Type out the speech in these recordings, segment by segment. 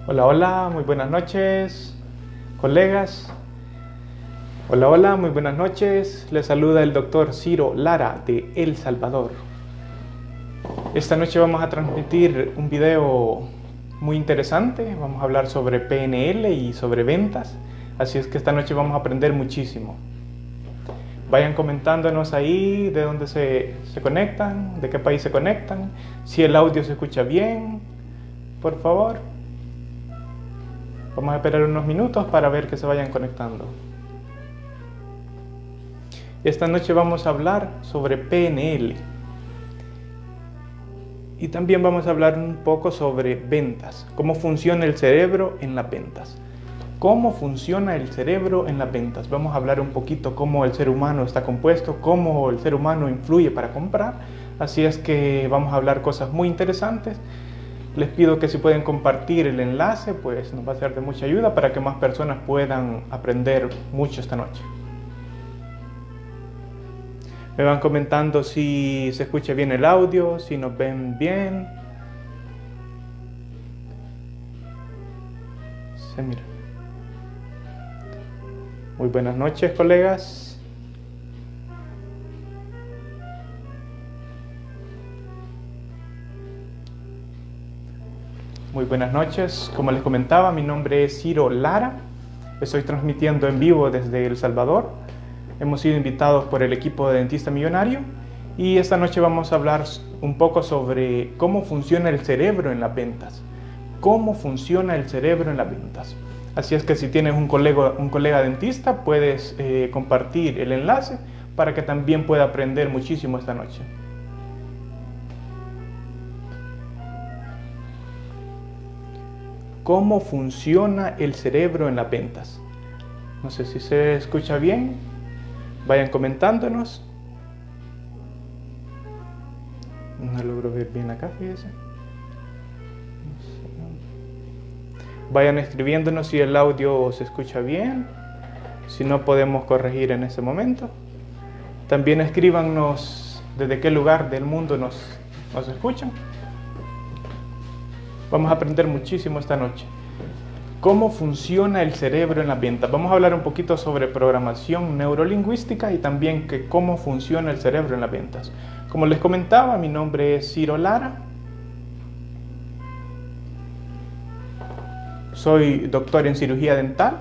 Hola, hola, muy buenas noches, colegas. Hola, hola, muy buenas noches. Les saluda el doctor Ciro Lara de El Salvador. Esta noche vamos a transmitir un video muy interesante. Vamos a hablar sobre PNL y sobre ventas. Así es que esta noche vamos a aprender muchísimo. Vayan comentándonos ahí de dónde se conectan, de qué país se conectan, si el audio se escucha bien, por favor. Vamos a esperar unos minutos para ver que se vayan conectando. Esta noche vamos a hablar sobre PNL. Y también vamos a hablar un poco sobre ventas. Cómo funciona el cerebro en las ventas. ¿Cómo funciona el cerebro en las ventas? Vamos a hablar un poquito cómo el ser humano está compuesto, cómo el ser humano influye para comprar. Así es que vamos a hablar cosas muy interesantes. Les pido que si pueden compartir el enlace, pues nos va a ser de mucha ayuda para que más personas puedan aprender mucho esta noche. Me van comentando si se escucha bien el audio, si nos ven bien. Se mira. Muy buenas noches, colegas. Muy buenas noches. Como les comentaba, mi nombre es Ciro Lara. Estoy transmitiendo en vivo desde El Salvador. Hemos sido invitados por el equipo de Dentista Millonario y esta noche vamos a hablar un poco sobre cómo funciona el cerebro en las ventas. Cómo funciona el cerebro en las ventas. Así es que si tienes un colega dentista, puedes compartir el enlace para que también pueda aprender muchísimo esta noche. ¿Cómo funciona el cerebro en las ventas? No sé si se escucha bien. Vayan comentándonos. No logro ver bien acá, fíjense. Vayan escribiéndonos si el audio se escucha bien. Si no, podemos corregir en ese momento. También escríbanos desde qué lugar del mundo nos escuchan. Vamos a aprender muchísimo esta noche. ¿Cómo funciona el cerebro en las ventas? Vamos a hablar un poquito sobre programación neurolingüística y también cómo funciona el cerebro en las ventas. Como les comentaba, mi nombre es Ciro Lara. Soy doctor en cirugía dental.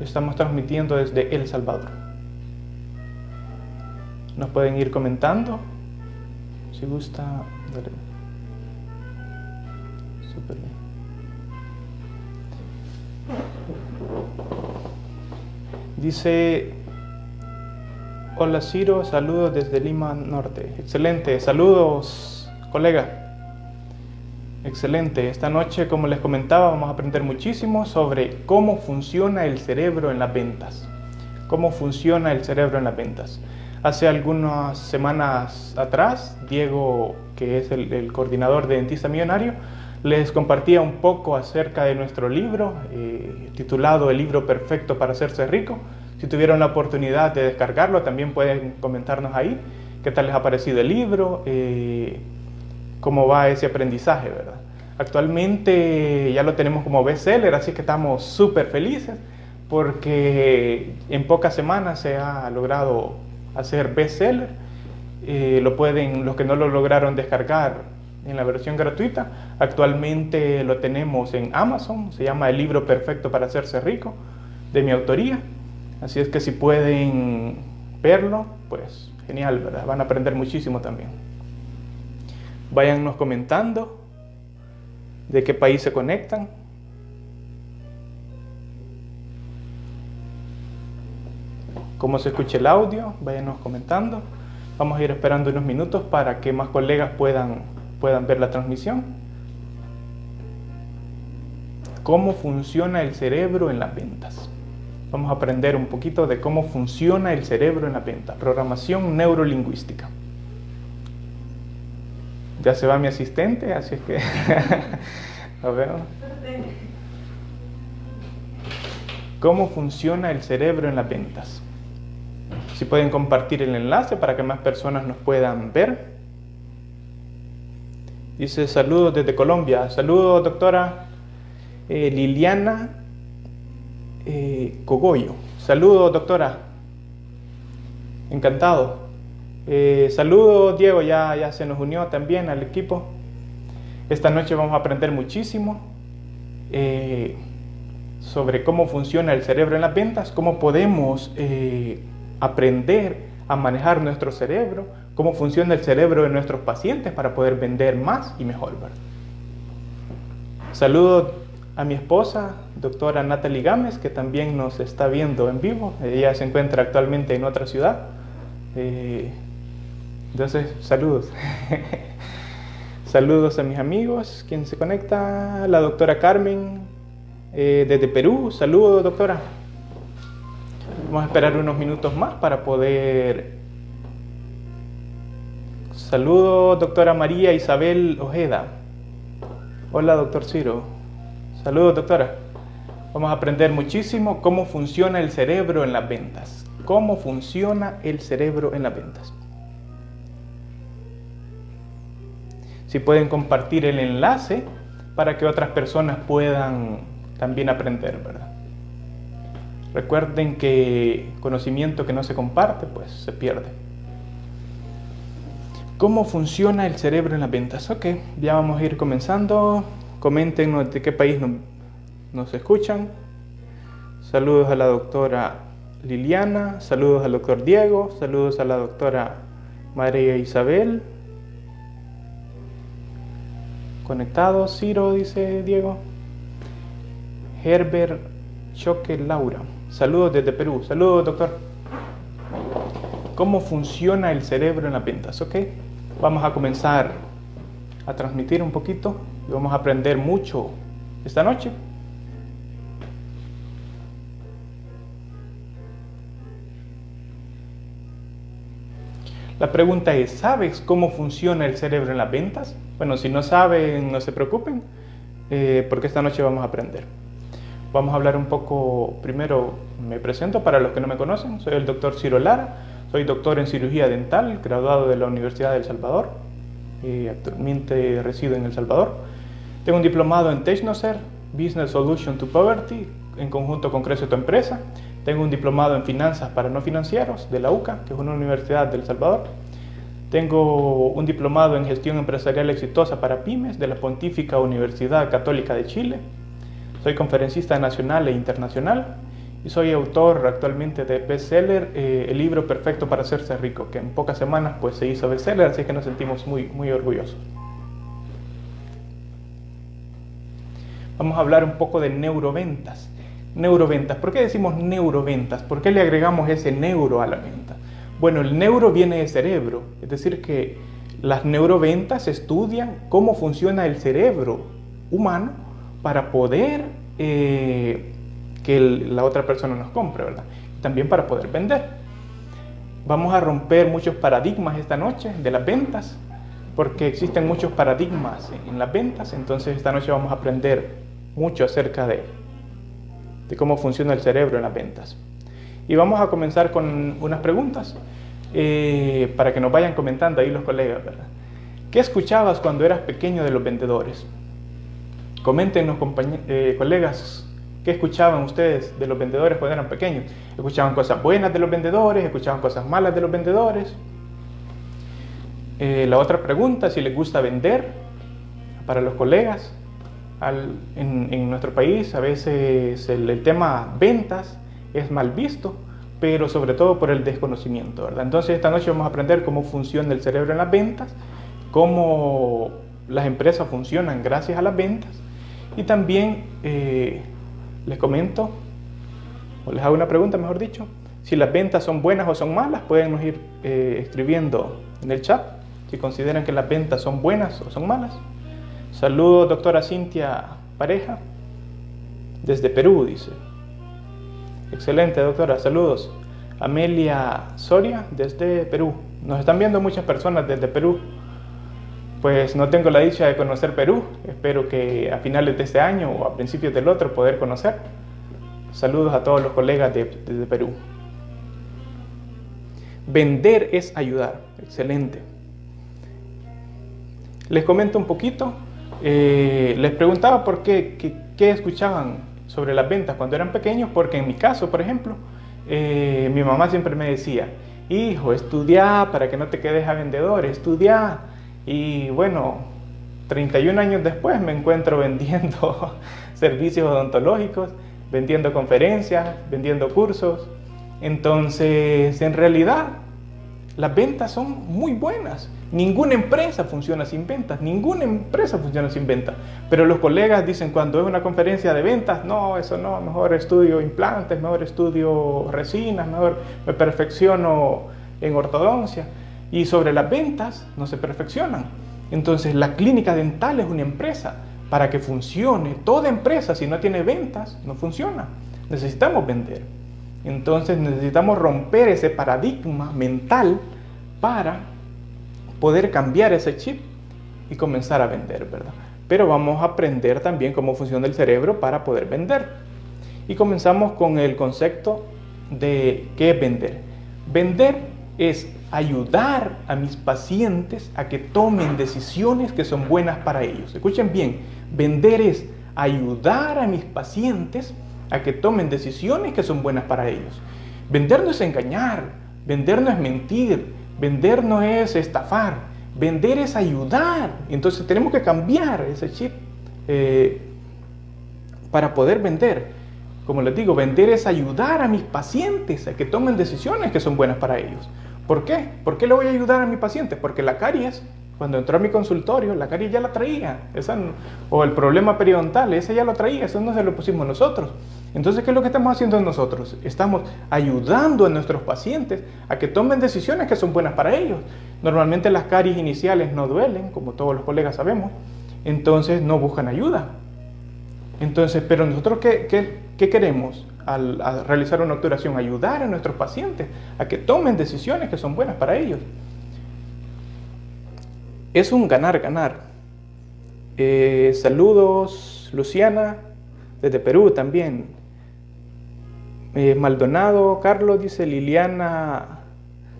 Estamos transmitiendo desde El Salvador. Nos pueden ir comentando. Si gusta, dale. Súper bien. Dice: hola Ciro, saludos desde Lima Norte. Excelente, saludos colega. Excelente, esta noche, como les comentaba, vamos a aprender muchísimo sobre cómo funciona el cerebro en las ventas. Cómo funciona el cerebro en las ventas. Hace algunas semanas atrás, Diego, que es el coordinador de Dentista Millonario, les compartía un poco acerca de nuestro libro, titulado El libro perfecto para hacerse rico. Si tuvieron la oportunidad de descargarlo, también pueden comentarnos ahí qué tal les ha parecido el libro, cómo va ese aprendizaje, ¿verdad? Actualmente ya lo tenemos como bestseller, así que estamos súper felices porque en pocas semanas se ha logrado hacer bestseller. Los que no lo lograron descargar en la versión gratuita, actualmente lo tenemos en Amazon. Se llama El libro perfecto para hacerse rico, de mi autoría. Así es que si pueden verlo, pues genial, ¿verdad? Van a aprender muchísimo también. Váyannos comentando de qué país se conectan. Cómo se escucha el audio, váyanos comentando. Vamos a ir esperando unos minutos para que más colegas puedan ver la transmisión. ¿Cómo funciona el cerebro en las ventas? Vamos a aprender un poquito de cómo funciona el cerebro en las ventas. Programación neurolingüística. Ya se va mi asistente, así es que a ver. ¿Cómo funciona el cerebro en las ventas? Si pueden compartir el enlace para que más personas nos puedan ver. Dice saludos desde Colombia. Saludos, doctora Liliana Cogollo. Saludos, doctora. Encantado. Saludos, Diego. Ya se nos unió también al equipo. Esta noche vamos a aprender muchísimo sobre cómo funciona el cerebro en las ventas, cómo podemos aprender a manejar nuestro cerebro, cómo funciona el cerebro de nuestros pacientes para poder vender más y mejor, ¿verdad? Saludos a mi esposa, doctora Natalie Gámez, que también nos está viendo en vivo. Ella se encuentra actualmente en otra ciudad. Entonces, saludos. Saludos a mis amigos, quien se conecta, la doctora Carmen desde Perú. Saludos, doctora. Vamos a esperar unos minutos más para poder... Saludos, doctora María Isabel Ojeda. Hola, doctor Ciro. Saludos, doctora. Vamos a aprender muchísimo cómo funciona el cerebro en las ventas. ¿Cómo funciona el cerebro en las ventas? Si pueden compartir el enlace para que otras personas puedan también aprender, ¿verdad? Recuerden que conocimiento que no se comparte, pues se pierde. ¿Cómo funciona el cerebro en las ventas? Ok, ya vamos a ir comenzando. Coméntenos de qué país nos escuchan. Saludos a la doctora Liliana, saludos al doctor Diego, saludos a la doctora María Isabel. Conectado, Ciro, dice Diego. Herbert Choque Laura. Saludos desde Perú. Saludos, doctor. ¿Cómo funciona el cerebro en las ventas? Ok, vamos a comenzar a transmitir un poquito y vamos a aprender mucho esta noche. La pregunta es, ¿sabes cómo funciona el cerebro en las ventas? Bueno, si no saben, no se preocupen, porque esta noche vamos a aprender. Vamos a hablar un poco, primero me presento para los que no me conocen, soy el doctor Ciro Lara, soy doctor en cirugía dental, graduado de la Universidad de El Salvador, actualmente resido en El Salvador. Tengo un diplomado en Technocer, Business Solution to Poverty, en conjunto con Crece tu Empresa. Tengo un diplomado en Finanzas para No Financieros de la UCA, que es una universidad de El Salvador. Tengo un diplomado en Gestión Empresarial Exitosa para Pymes de la Pontífica Universidad Católica de Chile. Soy conferencista nacional e internacional y soy autor actualmente de bestseller, El libro perfecto para hacerse rico, que en pocas semanas pues se hizo bestseller, así que nos sentimos muy orgullosos. Vamos a hablar un poco de neuroventas. Neuroventas. ¿Por qué decimos neuroventas? ¿Por qué le agregamos ese neuro a la venta? Bueno, el neuro viene de cerebro, es decir que las neuroventas estudian cómo funciona el cerebro humano para poder que la otra persona nos compre, ¿verdad? También para poder vender. Vamos a romper muchos paradigmas esta noche de las ventas, porque existen muchos paradigmas en las ventas, entonces esta noche vamos a aprender mucho acerca de cómo funciona el cerebro en las ventas. Y vamos a comenzar con unas preguntas para que nos vayan comentando ahí los colegas, ¿verdad? ¿Qué escuchabas cuando eras pequeño de los vendedores? Coméntenos, colegas, ¿qué escuchaban ustedes de los vendedores cuando eran pequeños? ¿Escuchaban cosas buenas de los vendedores? ¿Escuchaban cosas malas de los vendedores? La otra pregunta, si les gusta vender, para los colegas. En nuestro país a veces el tema ventas es mal visto, pero sobre todo por el desconocimiento, ¿verdad? Entonces esta noche vamos a aprender cómo funciona el cerebro en las ventas, cómo las empresas funcionan gracias a las ventas y también les comento, o les hago una pregunta mejor dicho, si las ventas son buenas o son malas. Pueden nos ir escribiendo en el chat si consideran que las ventas son buenas o son malas. Saludos, doctora Cintia Pareja, desde Perú, dice. Excelente, doctora, saludos. Amelia Soria, desde Perú. Nos están viendo muchas personas desde Perú. Pues no tengo la dicha de conocer Perú. Espero que a finales de este año o a principios del otro poder conocer. Saludos a todos los colegas desde Perú. Vender es ayudar. Excelente. Les comento un poquito. Les preguntaba por qué escuchaban sobre las ventas cuando eran pequeños, porque en mi caso, por ejemplo, mi mamá siempre me decía: hijo, estudia para que no te quedes a vendedor, estudia. Y bueno, 31 años después me encuentro vendiendo servicios odontológicos, vendiendo conferencias, vendiendo cursos. Entonces, en realidad, las ventas son muy buenas. Ninguna empresa funciona sin ventas, ninguna empresa funciona sin ventas. Pero los colegas dicen, cuando es una conferencia de ventas, no, eso no, mejor estudio implantes, mejor estudio resinas, mejor me perfecciono en ortodoncia. Y sobre las ventas no se perfeccionan. Entonces, la clínica dental es una empresa. Para que funcione, toda empresa, si no tiene ventas, no funciona. Necesitamos vender. Entonces necesitamos romper ese paradigma mental para poder cambiar ese chip y comenzar a vender, ¿verdad? Pero vamos a aprender también cómo funciona el cerebro para poder vender. Y comenzamos con el concepto de qué es vender. Vender es ayudar a mis pacientes a que tomen decisiones que son buenas para ellos. Escuchen bien, vender es ayudar a mis pacientes a que tomen decisiones que son buenas para ellos. Vender no es engañar, vender no es mentir, vender no es estafar, vender es ayudar. Entonces tenemos que cambiar ese chip para poder vender. Como les digo, vender es ayudar a mis pacientes a que tomen decisiones que son buenas para ellos. ¿Por qué? ¿Por qué le voy a ayudar a mi paciente? Porque la caries, cuando entró a mi consultorio, la caries ya la traía. O el problema periodontal, ese ya lo traía, eso no se lo pusimos nosotros. Entonces, ¿qué es lo que estamos haciendo nosotros? Estamos ayudando a nuestros pacientes a que tomen decisiones que son buenas para ellos. Normalmente las caries iniciales no duelen, como todos los colegas sabemos, entonces no buscan ayuda. Entonces, pero nosotros, ¿qué queremos al realizar una obturación? Ayudar a nuestros pacientes a que tomen decisiones que son buenas para ellos. Es un ganar-ganar. Saludos, Luciana, desde Perú también. Maldonado, Carlos, dice Liliana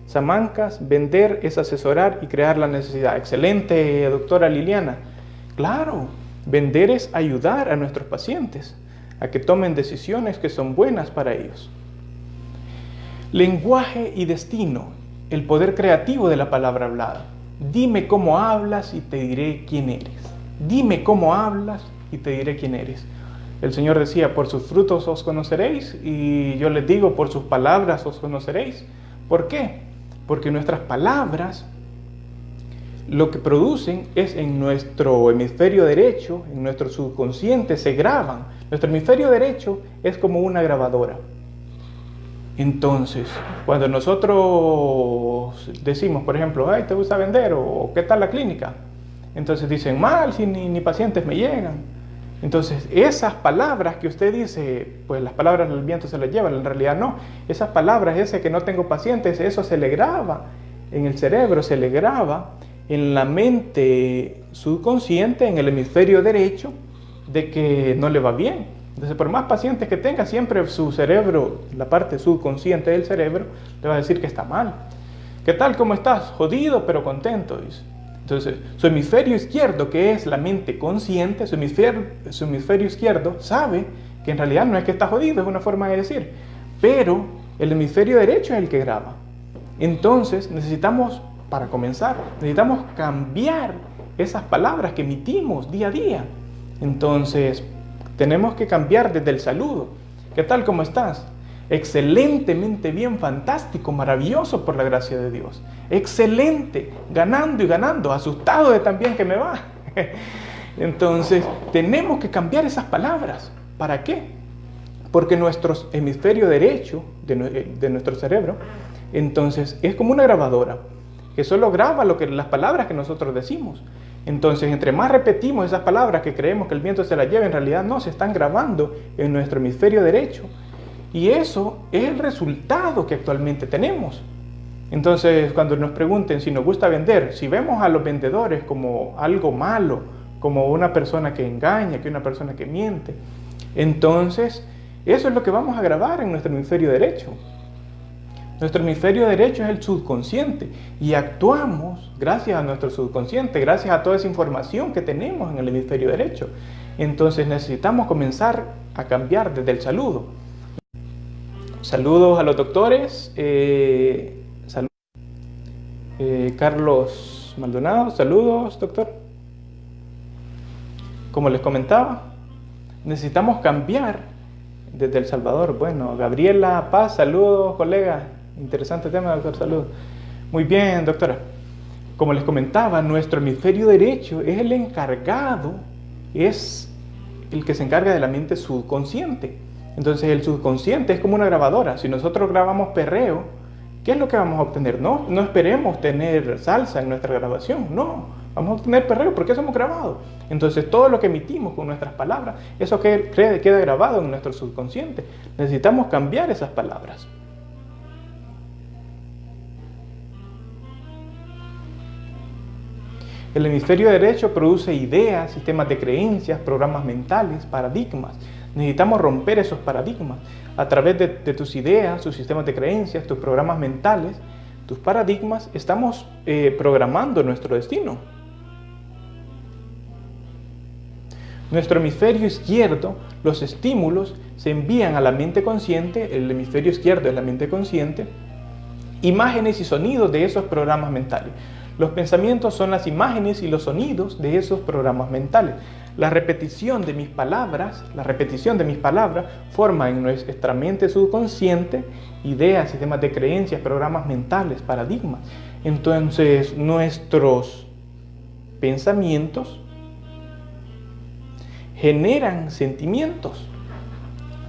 Zamancas, vender es asesorar y crear la necesidad. Excelente, doctora Liliana. Claro, vender es ayudar a nuestros pacientes a que tomen decisiones que son buenas para ellos. Lenguaje y destino, el poder creativo de la palabra hablada. Dime cómo hablas y te diré quién eres. Dime cómo hablas y te diré quién eres. El Señor decía, por sus frutos os conoceréis, y yo les digo, por sus palabras os conoceréis. ¿Por qué? Porque nuestras palabras lo que producen es en nuestro hemisferio derecho, en nuestro subconsciente, se graban. Nuestro hemisferio derecho es como una grabadora. Entonces, cuando nosotros decimos, por ejemplo, ay, ¿te gusta vender? O ¿qué tal la clínica? Entonces dicen, mal, si ni pacientes me llegan. Entonces, esas palabras que usted dice, pues las palabras del viento se las llevan, en realidad no. Esas palabras, ese que no tengo pacientes, eso se le graba en el cerebro, se le graba en la mente subconsciente, en el hemisferio derecho, de que no le va bien. Entonces, por más pacientes que tenga, siempre su cerebro, la parte subconsciente del cerebro, le va a decir que está mal. ¿Qué tal? ¿Cómo estás? Jodido, pero contento, dice. Entonces, su hemisferio izquierdo, que es la mente consciente, su hemisferio izquierdo sabe que en realidad no es que está jodido, es una forma de decir, pero el hemisferio derecho es el que graba. Entonces, necesitamos, para comenzar, necesitamos cambiar esas palabras que emitimos día a día. Entonces, tenemos que cambiar desde el saludo. ¿Qué tal? ¿Cómo estás? Excelentemente bien, fantástico, maravilloso por la gracia de Dios. Excelente, ganando y ganando, asustado de tan bien que me va. Entonces, tenemos que cambiar esas palabras. ¿Para qué? Porque nuestro hemisferio derecho de nuestro cerebro, entonces, es como una grabadora que solo graba las palabras que nosotros decimos. Entonces, entre más repetimos esas palabras que creemos que el viento se las lleva, en realidad no, se están grabando en nuestro hemisferio derecho. Y eso es el resultado que actualmente tenemos. Entonces, cuando nos pregunten si nos gusta vender, si vemos a los vendedores como algo malo, como una persona que engaña, que una persona que miente, entonces eso es lo que vamos a grabar en nuestro hemisferio derecho. Nuestro hemisferio derecho es el subconsciente y actuamos gracias a nuestro subconsciente, gracias a toda esa información que tenemos en el hemisferio derecho. Entonces necesitamos comenzar a cambiar desde el saludo. Saludos a los doctores. Carlos Maldonado, saludos, doctor. Como les comentaba, necesitamos cambiar desde El Salvador. Bueno, Gabriela Paz, saludos, colega. Interesante tema, doctor, saludos. Muy bien, doctora. Como les comentaba, nuestro hemisferio derecho es el encargado, es el que se encarga de la mente subconsciente. Entonces el subconsciente es como una grabadora. Si nosotros grabamos perreo, ¿qué es lo que vamos a obtener? No esperemos tener salsa en nuestra grabación, no. Vamos a obtener perreo porque eso hemos grabado. Entonces todo lo que emitimos con nuestras palabras, eso queda grabado en nuestro subconsciente. Necesitamos cambiar esas palabras. El hemisferio derecho produce ideas, sistemas de creencias, programas mentales, paradigmas. Necesitamos romper esos paradigmas. A través de tus ideas, tus sistemas de creencias, tus programas mentales, tus paradigmas, estamos programando nuestro destino. Nuestro hemisferio izquierdo, los estímulos se envían a la mente consciente, el hemisferio izquierdo es la mente consciente, imágenes y sonidos de esos programas mentales. Los pensamientos son las imágenes y los sonidos de esos programas mentales. La repetición de mis palabras forma en nuestra mente subconsciente ideas, sistemas de creencias, programas mentales, paradigmas. Entonces, nuestros pensamientos generan sentimientos.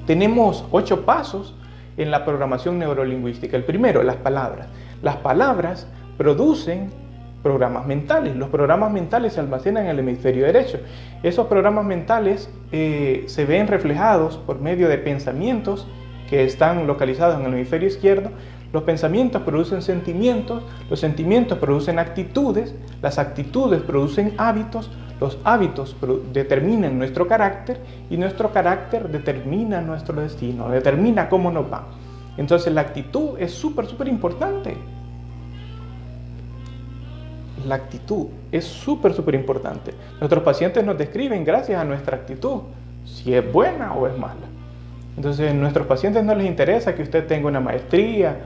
Tenemos 8 pasos en la programación neurolingüística. El primero, las palabras. Las palabras producen programas mentales. Los programas mentales se almacenan en el hemisferio derecho. Esos programas mentales se ven reflejados por medio de pensamientos que están localizados en el hemisferio izquierdo. Los pensamientos producen sentimientos, los sentimientos producen actitudes, las actitudes producen hábitos, los hábitos determinan nuestro carácter y nuestro carácter determina nuestro destino, determina cómo nos va. Entonces la actitud es súper importante. La actitud es súper importante. Nuestros pacientes nos describen gracias a nuestra actitud, si es buena o es mala. Entonces a nuestros pacientes no les interesa que usted tenga una maestría,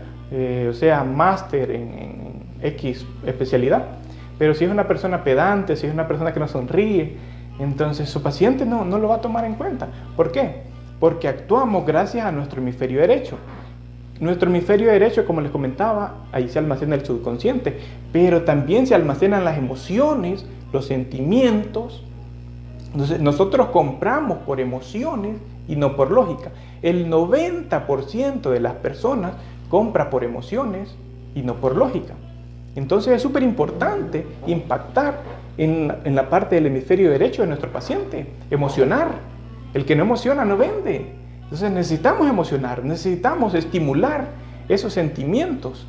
o sea, máster en X especialidad. Pero si es una persona pedante, si es una persona que no sonríe, entonces su paciente no lo va a tomar en cuenta. ¿Por qué? Porque actuamos gracias a nuestro hemisferio derecho. Nuestro hemisferio derecho, como les comentaba, ahí se almacena el subconsciente, pero también se almacenan las emociones, los sentimientos. Entonces, nosotros compramos por emociones y no por lógica. El 90% de las personas compra por emociones y no por lógica. Entonces, es súper importante impactar en la parte del hemisferio derecho de nuestro paciente, emocionar. El que no emociona no vende. Entonces necesitamos emocionar, necesitamos estimular esos sentimientos.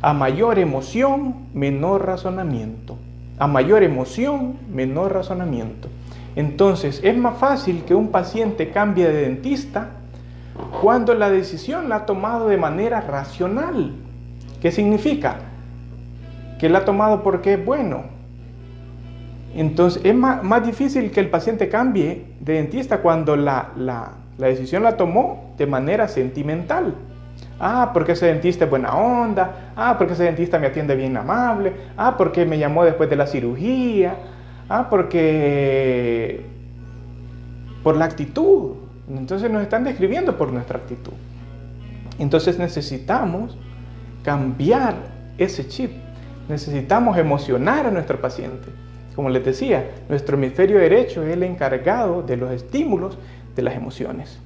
A mayor emoción, menor razonamiento. A mayor emoción, menor razonamiento. Entonces es más fácil que un paciente cambie de dentista cuando la decisión la ha tomado de manera racional. ¿Qué significa? Que la ha tomado porque es bueno. Entonces es más difícil que el paciente cambie de dentista cuando la decisión la tomó de manera sentimental. Porque ese dentista es buena onda. Porque ese dentista me atiende bien amable. Porque me llamó después de la cirugía. Porque por la actitud. Entonces nos están describiendo por nuestra actitud. Entonces necesitamos cambiar ese chip. Necesitamos emocionar a nuestro paciente. Como les decía, nuestro hemisferio derecho es el encargado de los estímulos de las emociones.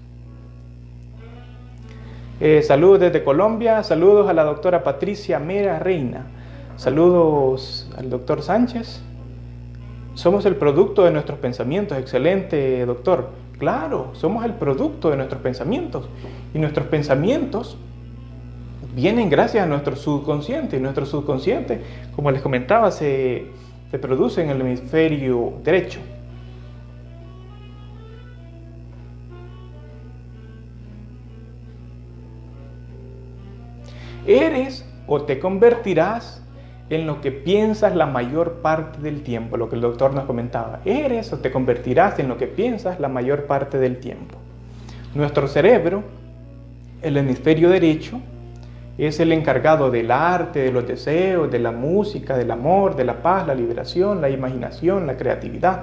Saludos desde Colombia, saludos a la doctora Patricia Mera Reina, saludos al doctor Sánchez. Somos el producto de nuestros pensamientos. Excelente, doctor. Claro, somos el producto de nuestros pensamientos. Y nuestros pensamientos vienen gracias a nuestro subconsciente. Y nuestro subconsciente, como les comentaba, se produce en el hemisferio derecho. Eres o te convertirás en lo que piensas la mayor parte del tiempo, lo que el doctor nos comentaba. Eres o te convertirás en lo que piensas la mayor parte del tiempo. Nuestro cerebro, el hemisferio derecho, es el encargado del arte, de los deseos, de la música, del amor, de la paz, la liberación, la imaginación, la creatividad.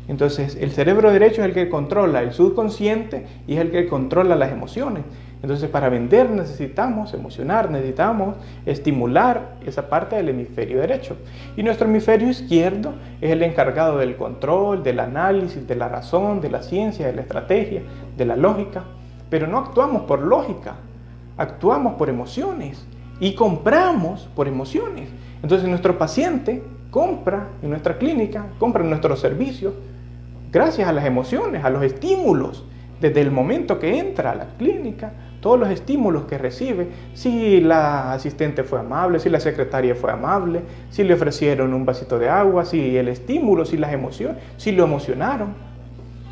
Entonces, el cerebro derecho es el que controla el subconsciente y es el que controla las emociones. Entonces, para vender necesitamos emocionar, necesitamos estimular esa parte del hemisferio derecho. Y nuestro hemisferio izquierdo es el encargado del control, del análisis, de la razón, de la ciencia, de la estrategia, de la lógica. Pero no actuamos por lógica, actuamos por emociones y compramos por emociones. Entonces, nuestro paciente compra en nuestra clínica, compra en nuestros servicios, gracias a las emociones, a los estímulos. Desde el momento que entra a la clínica, todos los estímulos que recibe, si la asistente fue amable, si la secretaria fue amable, si le ofrecieron un vasito de agua, si el estímulo, si las emociones, si lo emocionaron.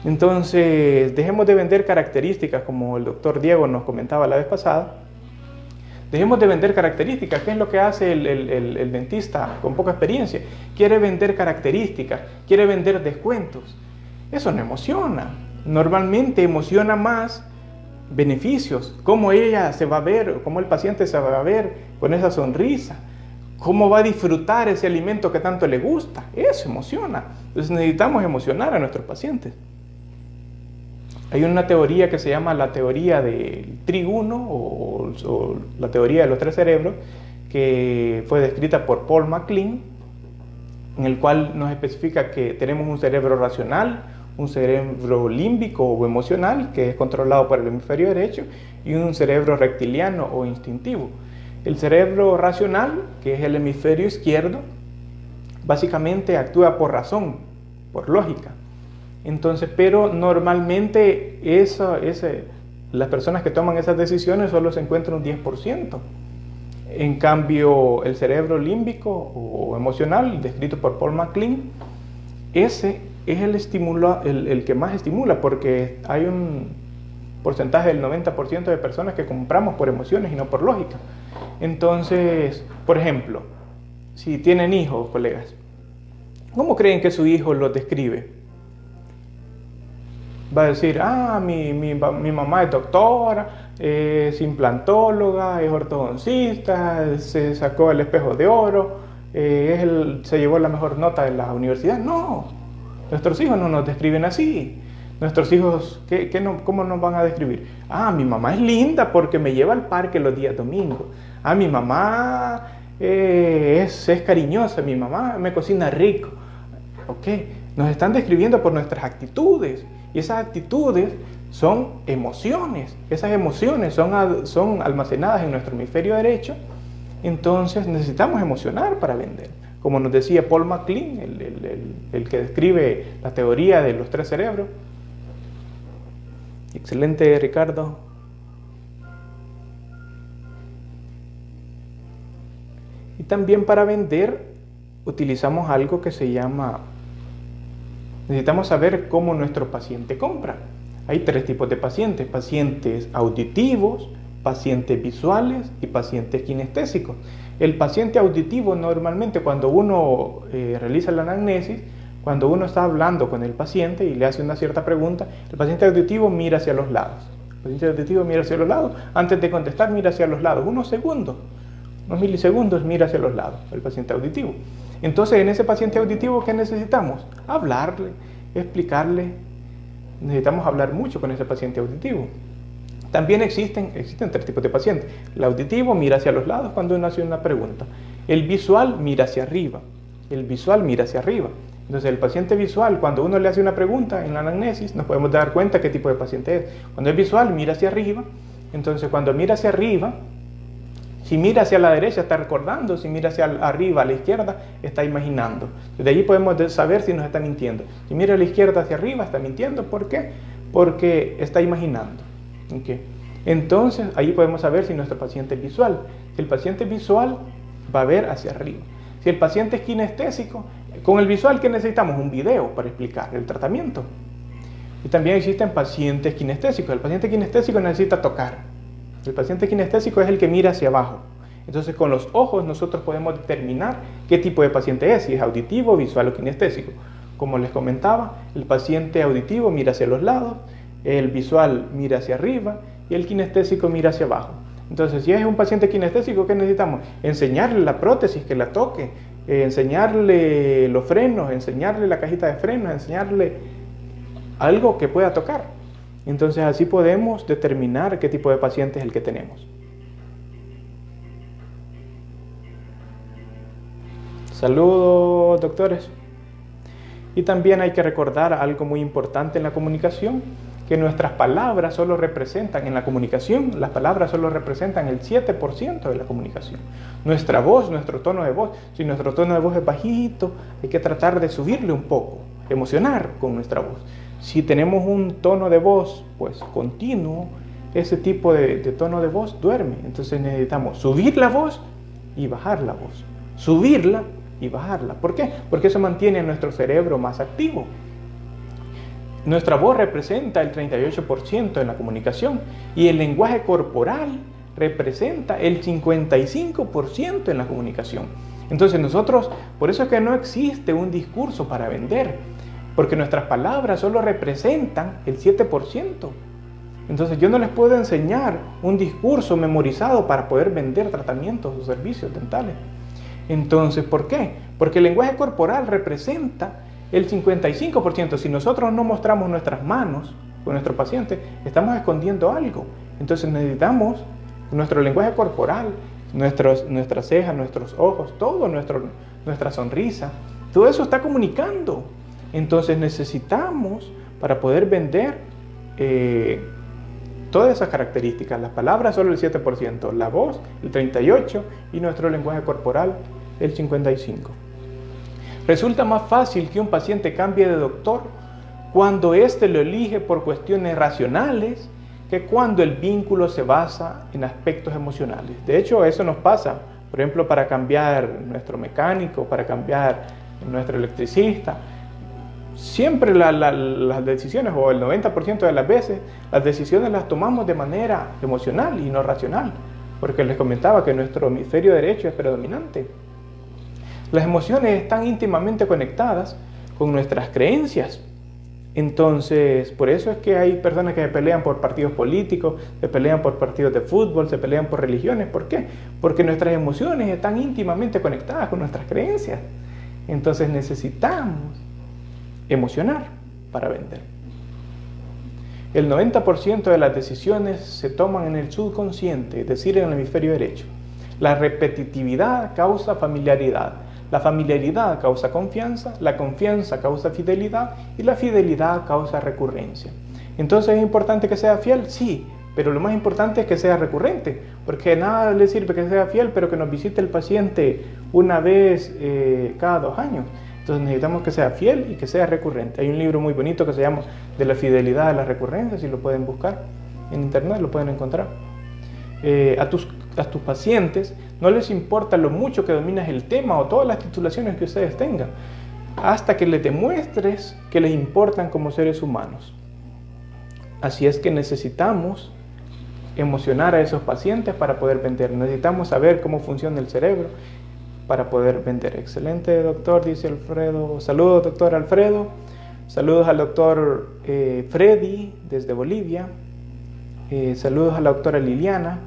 Entonces, dejemos de vender características, como el doctor Diego nos comentaba la vez pasada. Dejemos de vender características. ¿Qué es lo que hace el dentista con poca experiencia? Quiere vender características, quiere vender descuentos. Eso no emociona. Normalmente emociona más beneficios, cómo ella se va a ver, cómo el paciente se va a ver con esa sonrisa, cómo va a disfrutar ese alimento que tanto le gusta. Eso emociona. Entonces necesitamos emocionar a nuestros pacientes. Hay una teoría que se llama la teoría del triguno o la teoría de los tres cerebros, que fue descrita por Paul MacLean, en el cual nos especifica que tenemos un cerebro racional, un cerebro límbico o emocional, que es controlado por el hemisferio derecho, y un cerebro reptiliano o instintivo. El cerebro racional, que es el hemisferio izquierdo, básicamente actúa por razón, por lógica. Entonces, pero normalmente las personas que toman esas decisiones solo se encuentran un 10%. En cambio, el cerebro límbico o emocional, descrito por Paul MacLean, ese es el que más estimula, porque hay un porcentaje del 90% de personas que compramos por emociones y no por lógica. Entonces, por ejemplo, si tienen hijos, colegas, ¿cómo creen que su hijo los describe? Va a decir, mi mamá es doctora, es implantóloga, es ortodoncista, se sacó el espejo de oro, se llevó la mejor nota de la universidad. No, nuestros hijos no nos describen así. Nuestros hijos, ¿cómo nos van a describir? Mi mamá es linda porque me lleva al parque los días domingos. Mi mamá es cariñosa, mi mamá me cocina rico. Ok, nos están describiendo por nuestras actitudes. Y esas actitudes son emociones. Esas emociones son almacenadas en nuestro hemisferio derecho. Entonces necesitamos emocionar para vender. Como nos decía Paul MacLean, el que describe la teoría de los tres cerebros. Excelente, Ricardo. Y también para vender utilizamos algo que se llama... Necesitamos saber cómo nuestro paciente compra. Hay tres tipos de pacientes: pacientes auditivos, pacientes visuales y pacientes kinestésicos. El paciente auditivo, normalmente cuando uno realiza la anamnesis, cuando uno está hablando con el paciente y le hace una cierta pregunta, el paciente auditivo mira hacia los lados. El paciente auditivo mira hacia los lados. Antes de contestar, mira hacia los lados. Unos segundos, unos milisegundos, mira hacia los lados, el paciente auditivo. Entonces, en ese paciente auditivo, ¿qué necesitamos? Hablarle, explicarle. Necesitamos hablar mucho con ese paciente auditivo. También existen tres tipos de pacientes. El auditivo mira hacia los lados cuando uno hace una pregunta. El visual mira hacia arriba. El visual mira hacia arriba. Entonces, el paciente visual, cuando uno le hace una pregunta en la anamnesis, nos podemos dar cuenta qué tipo de paciente es. Cuando es visual, mira hacia arriba. Entonces, cuando mira hacia arriba, si mira hacia la derecha está recordando, si mira hacia arriba, a la izquierda, está imaginando. De allí podemos saber si nos está mintiendo. Si mira a la izquierda hacia arriba, está mintiendo. ¿Por qué? Porque está imaginando. ¿Okay? Entonces, ahí podemos saber si nuestro paciente es visual. Si el paciente es visual, va a ver hacia arriba. Si el paciente es kinestésico, con el visual, ¿qué necesitamos? Un video para explicar el tratamiento. Y también existen pacientes kinestésicos. El paciente kinestésico necesita tocar. El paciente kinestésico es el que mira hacia abajo. Entonces con los ojos nosotros podemos determinar qué tipo de paciente es, si es auditivo, visual o kinestésico. Como les comentaba, el paciente auditivo mira hacia los lados, el visual mira hacia arriba y el kinestésico mira hacia abajo. Entonces, si es un paciente kinestésico, ¿qué necesitamos? Enseñarle la prótesis, que la toque, enseñarle los frenos, enseñarle la cajita de frenos, enseñarle algo que pueda tocar. Entonces, así podemos determinar qué tipo de paciente es el que tenemos. Saludos, doctores. Y también hay que recordar algo muy importante en la comunicación, que nuestras palabras solo representan, en la comunicación, las palabras solo representan el 7% de la comunicación. Nuestra voz, nuestro tono de voz, si nuestro tono de voz es bajito, hay que tratar de subirle un poco, emocionar con nuestra voz. Si tenemos un tono de voz, pues continuo, ese tipo de tono de voz duerme. Entonces necesitamos subir la voz y bajar la voz. Subirla y bajarla. ¿Por qué? Porque eso mantiene a nuestro cerebro más activo. Nuestra voz representa el 38% en la comunicación y el lenguaje corporal representa el 55% en la comunicación. Entonces nosotros, por eso es que no existe un discurso para vender, porque nuestras palabras solo representan el 7%. Entonces yo no les puedo enseñar un discurso memorizado para poder vender tratamientos o servicios dentales. Entonces, ¿por qué? Porque el lenguaje corporal representa el 55%. Si nosotros no mostramos nuestras manos con nuestro paciente, estamos escondiendo algo. Entonces necesitamos nuestro lenguaje corporal, nuestras cejas, nuestros ojos, todo nuestra sonrisa, todo eso está comunicando. Entonces necesitamos, para poder vender, todas esas características. Las palabras solo el 7%, la voz el 38% y nuestro lenguaje corporal el 55%. Resulta más fácil que un paciente cambie de doctor cuando éste lo elige por cuestiones racionales que cuando el vínculo se basa en aspectos emocionales. De hecho, eso nos pasa, por ejemplo, para cambiar nuestro mecánico, para cambiar nuestro electricista. Siempre las decisiones, o el 90% de las veces, las decisiones las tomamos de manera emocional y no racional, porque les comentaba que nuestro hemisferio derecho es predominante. Las emociones están íntimamente conectadas con nuestras creencias. Entonces, por eso es que hay personas que se pelean por partidos políticos, se pelean por partidos de fútbol, se pelean por religiones. ¿Por qué? Porque nuestras emociones están íntimamente conectadas con nuestras creencias. Entonces necesitamos emocionar para vender. El 90% de las decisiones se toman en el subconsciente, es decir, en el hemisferio derecho. La repetitividad causa familiaridad. La familiaridad causa confianza, la confianza causa fidelidad y la fidelidad causa recurrencia. Entonces, ¿es importante que sea fiel? Sí, pero lo más importante es que sea recurrente, porque nada le sirve que sea fiel, pero que nos visite el paciente una vez cada 2 años. Entonces necesitamos que sea fiel y que sea recurrente. Hay un libro muy bonito que se llama De la fidelidad a la recurrencia, si lo pueden buscar en internet, lo pueden encontrar. A tus pacientes no les importa lo mucho que dominas el tema o todas las titulaciones que ustedes tengan, hasta que les demuestres que les importan como seres humanos. Así es que necesitamos emocionar a esos pacientes para poder vender. Necesitamos saber cómo funciona el cerebro para poder vender. Excelente, doctor, dice Alfredo. Saludos, doctor Alfredo. Saludos al doctor Freddy desde Bolivia. Saludos a la doctora Liliana.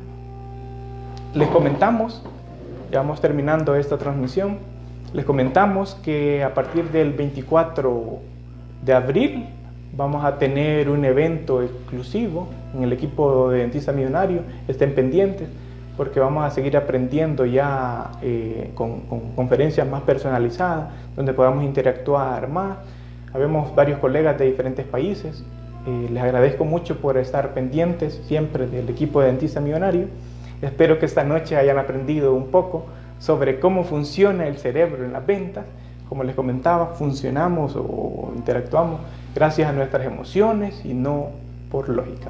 Les comentamos, ya vamos terminando esta transmisión, les comentamos que a partir del 24 de abril vamos a tener un evento exclusivo en el equipo de Dentista Millonario. Estén pendientes porque vamos a seguir aprendiendo ya con conferencias más personalizadas, donde podamos interactuar más. Habemos varios colegas de diferentes países. Les agradezco mucho por estar pendientes siempre del equipo de Dentista Millonario. Espero que esta noche hayan aprendido un poco sobre cómo funciona el cerebro en las ventas. Como les comentaba, funcionamos o interactuamos gracias a nuestras emociones y no por lógica.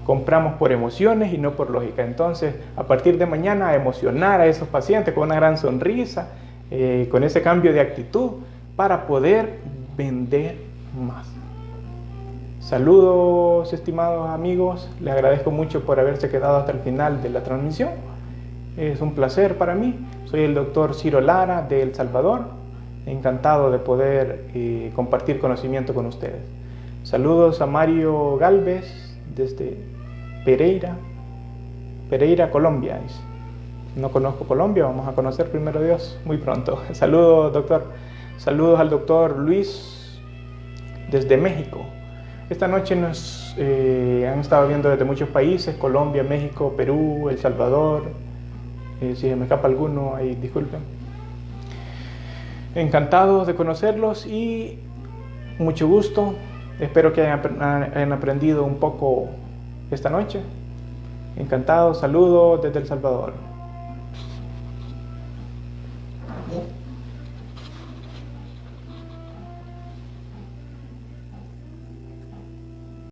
Compramos por emociones y no por lógica. Entonces, a partir de mañana, a emocionar a esos pacientes con una gran sonrisa, con ese cambio de actitud para poder vender más. Saludos, estimados amigos, les agradezco mucho por haberse quedado hasta el final de la transmisión Es un placer para mí. Soy el doctor Ciro Lara de El Salvador. Encantado de poder compartir conocimiento con ustedes. Saludos a Mario Galvez desde Pereira, Colombia. No conozco Colombia, vamos a conocer primero Dios muy pronto. Saludos, doctor. Saludos al doctor Luis desde México. Esta noche nos han estado viendo desde muchos países: Colombia, México, Perú, El Salvador. Si se me escapa alguno, ahí disculpen. Encantados de conocerlos y mucho gusto. Espero que hayan aprendido un poco esta noche. Encantado, saludos desde El Salvador.